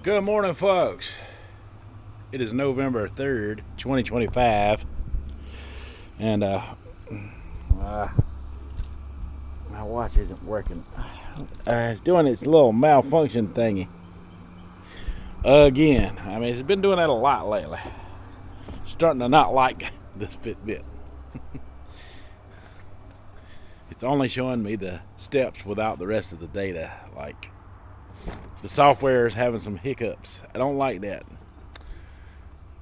Good morning, folks. It is November 3rd, 2025, and my watch isn't working. It's doing its little malfunction thingy again. I mean, it's been doing that a lot lately. Starting to not like this Fitbit. It's only showing me the steps without the rest of the data. Like, the software is having some hiccups. I don't like that.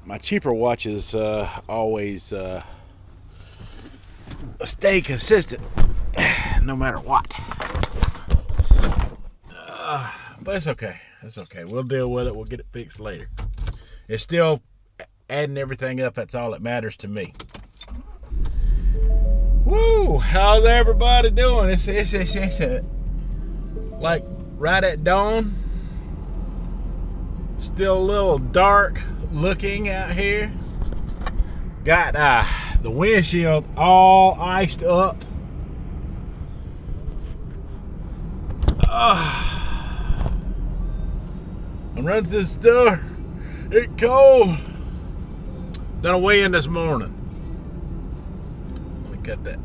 My cheaper watches always stay consistent no matter what. But it's okay. It's okay. We'll deal with it. We'll get it fixed later. It's still adding everything up. That's all that matters to me. Woo! How's everybody doing? It's like right at dawn. Still a little dark looking out here. Got the windshield all iced up. I'm running to the store. It's cold. Done a weigh-in this morning. Let me cut that.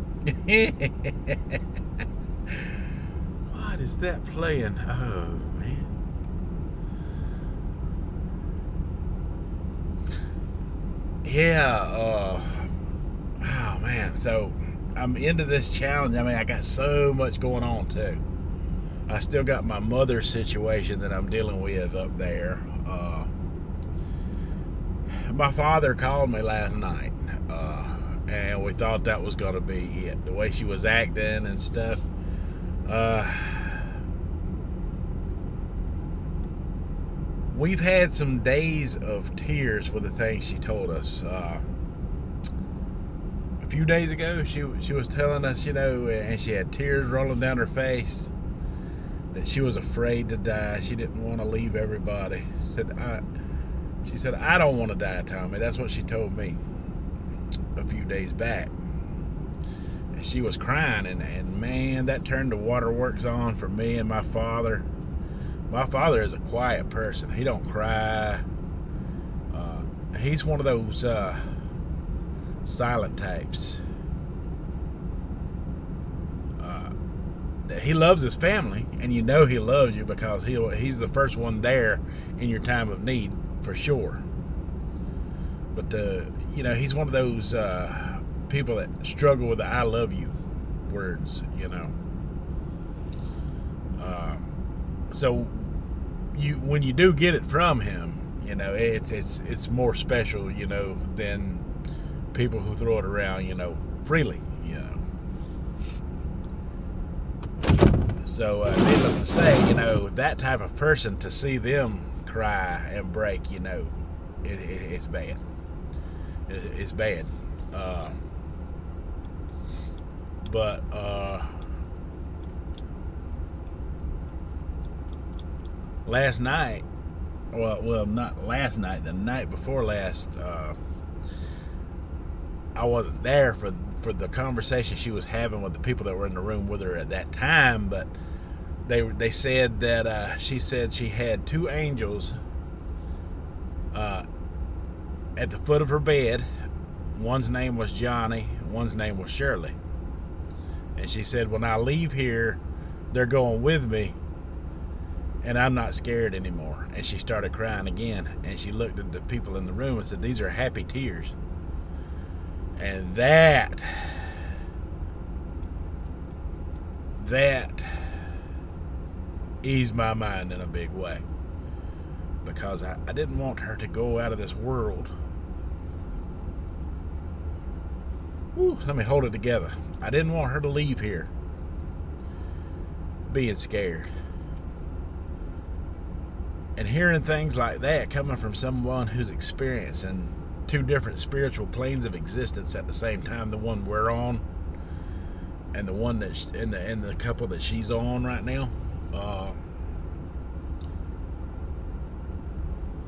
What is that playing? Oh, man. Yeah, oh man, so I'm into this challenge. I mean, I got so much going on too. I still got my mother's situation that I'm dealing with up there. My father called me last night, and we thought that was going to be it. The way she was acting and stuff. We've had some days of tears with the things she told us. A few days ago, she was telling us, and she had tears rolling down her face, that she was afraid to die. She didn't want to leave everybody. She said, I don't want to die, Tommy. That's what she told me a few days back. And she was crying, and man, that turned the waterworks on for me and my father. My father is a quiet person. He don't cry. He's one of those silent types. He loves his family, and you know he loves you because he's the first one there in your time of need, for sure. But he's one of those people that struggle with the "I love you" words, So when you do get it from him, it's more special, than people who throw it around, freely, So needless to say, that type of person, to see them cry and break, it's bad. It's bad. But last night, well, not last night, the night before last, I wasn't there for the conversation she was having with the people that were in the room with her at that time, but they said that she said she had two angels at the foot of her bed. One's name was Johnny, one's name was Shirley. And she said, when I leave here, they're going with me, and I'm not scared anymore. And she started crying again, and she looked at the people in the room and said, these are happy tears. And that eased my mind in a big way, because I didn't want her to go out of this world. Let me hold it together. I didn't want her to leave here being scared. And hearing things like that coming from someone who's experiencing two different spiritual planes of existence at the same time, the one we're on and the one that's in the couple that she's on right now,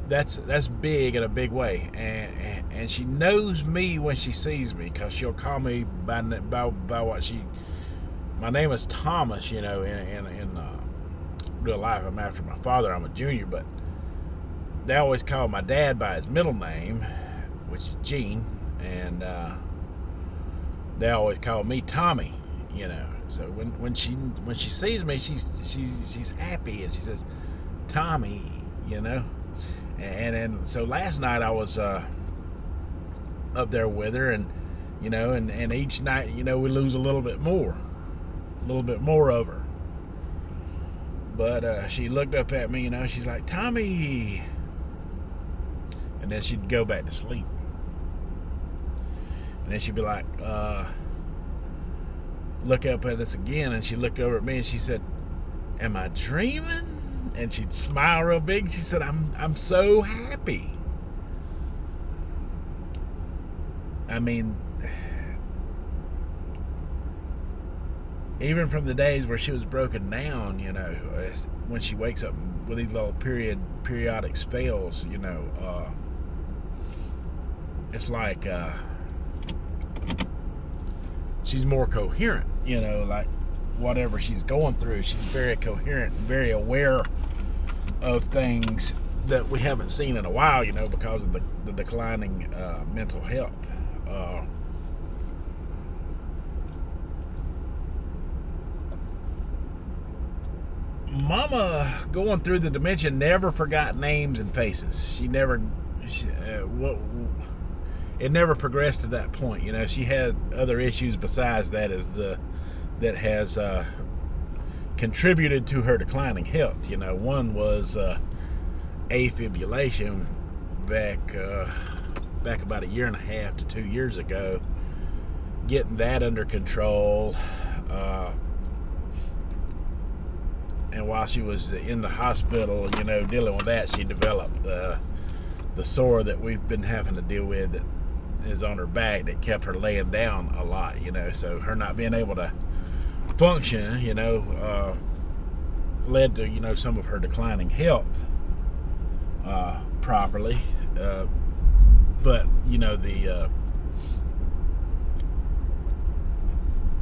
that's big in a big way. And she knows me when she sees me, because she'll call me by what she. My name is Thomas, in real life. I'm after my father. I'm a junior, but they always call my dad by his middle name, which is Gene, and they always call me Tommy. So when she sees me, she's happy, and she says, Tommy, and so last night I was up there with her, and and each night we lose a little bit more of her. But she looked up at me, she's like, Tommy, and then she'd go back to sleep, and then she'd be like, look up at us again, and she looked over at me and she said, am I dreaming? And she'd smile real big. She said, I'm so happy. I mean, even from the days where she was broken down, when she wakes up with these little periodic spells, it's like she's more coherent, like whatever she's going through, she's very coherent, very aware of things that we haven't seen in a while, because of the declining mental health. Mama, going through the dementia, never forgot names and faces. It never progressed to that point. She had other issues besides that that has contributed to her declining health. One was afibrillation back about 1.5 years to 2 years ago. Getting that under control, and while she was in the hospital, dealing with that, she developed the sore that we've been having to deal with that is on her back, that kept her laying down a lot. So her not being able to function, led to some of her declining health properly. But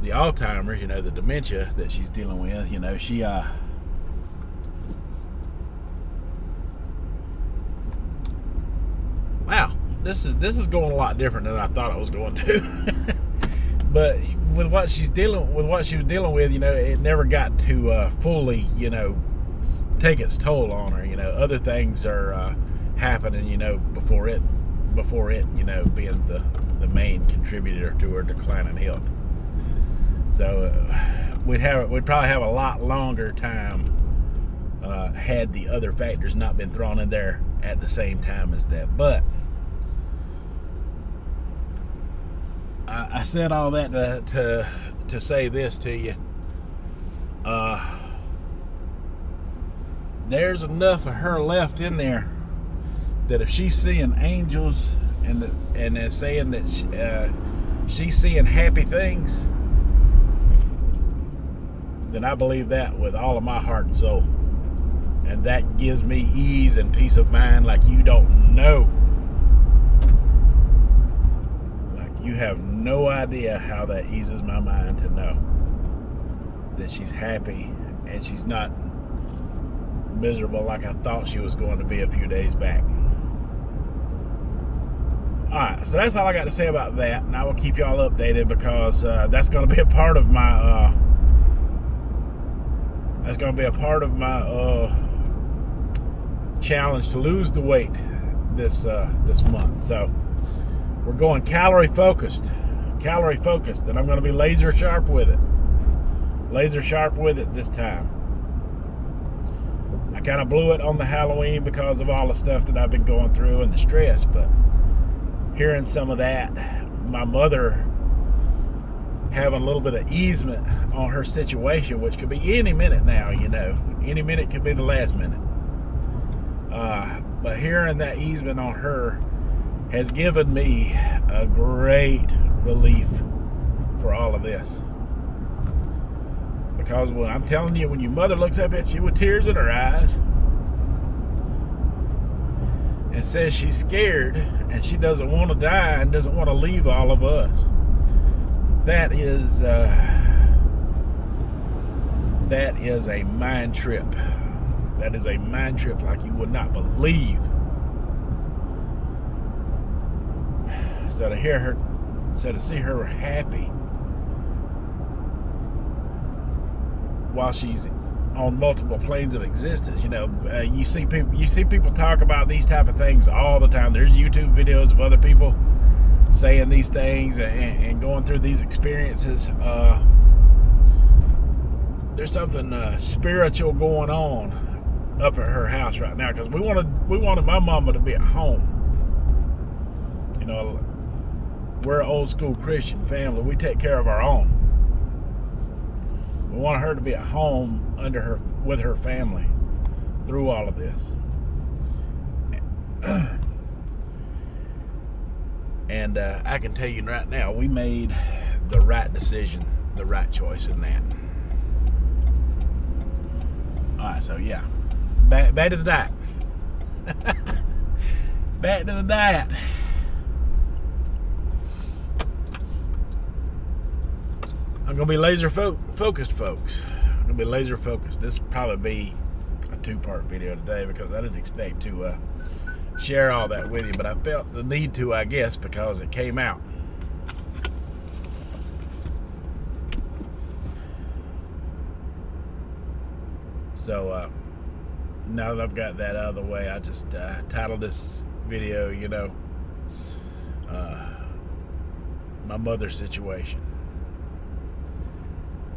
the Alzheimer's, the dementia that she's dealing with, she wow, this is going a lot different than I thought it was going to. But with what she was dealing with, it never got to fully, take its toll on her. Other things are happening, before it, being the main contributor to her declining health. So we'd probably have a lot longer time had the other factors not been thrown in there at the same time as that. But I said all that to say this to you. There's enough of her left in there that if she's seeing angels and they're saying that she's seeing happy things, then I believe that with all of my heart and soul. And that gives me ease and peace of mind like you don't know. Like you have no idea how that eases my mind to know that she's happy and she's not miserable like I thought she was going to be a few days back. Alright, so that's all I got to say about that, and I will keep y'all updated because that's going to be a part of my challenge to lose the weight this month. So we're going calorie focused, and I'm going to be laser sharp with it this time. I kind of blew it on the Halloween because of all the stuff that I've been going through and the stress, but hearing some of that, my mother having a little bit of easement on her situation, which could be any minute now, any minute could be the last minute. But hearing that easement on her has given me a great relief for all of this. Because when I'm telling you, when your mother looks up at you with tears in her eyes and says she's scared and she doesn't want to die and doesn't want to leave all of us, that is a mind trip. That is a mind trip like you would not believe. So to see her happy while she's on multiple planes of existence, you see people talk about these type of things all the time. There's YouTube videos of other people saying these things and going through these experiences. There's something spiritual going on up at her house right now, because we wanted my mama to be at home. We're an old school Christian family. We take care of our own. We want her to be at home with her family through all of this. And I can tell you right now, we made the right decision, the right choice in that. Alright, so yeah. Back to the diet. Back to the diet. I'm going to be laser focused, folks. I'm going to be laser focused. This will probably be a 2-part video today, because I didn't expect to share all that with you, but I felt the need to, I guess, because it came out. So now that I've got that out of the way, I just titled this video, my mother's situation.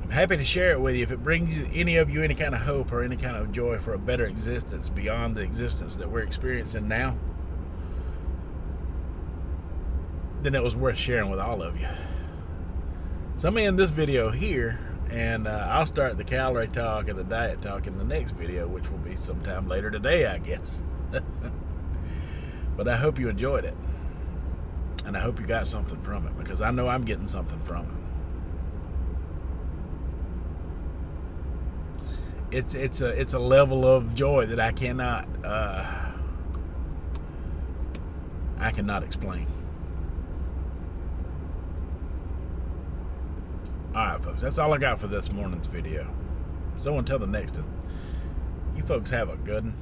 I'm happy to share it with you if it brings any of you any kind of hope or any kind of joy for a better existence beyond the existence that we're experiencing now. Then it was worth sharing with all of you. So I'm going to end this video here, and I'll start the calorie talk and the diet talk in the next video, which will be sometime later today, I guess. But I hope you enjoyed it, and I hope you got something from it, because I know I'm getting something from it. It's a level of joy that I cannot explain. Alright, folks, that's all I got for this morning's video. So until the next one, you folks have a good one.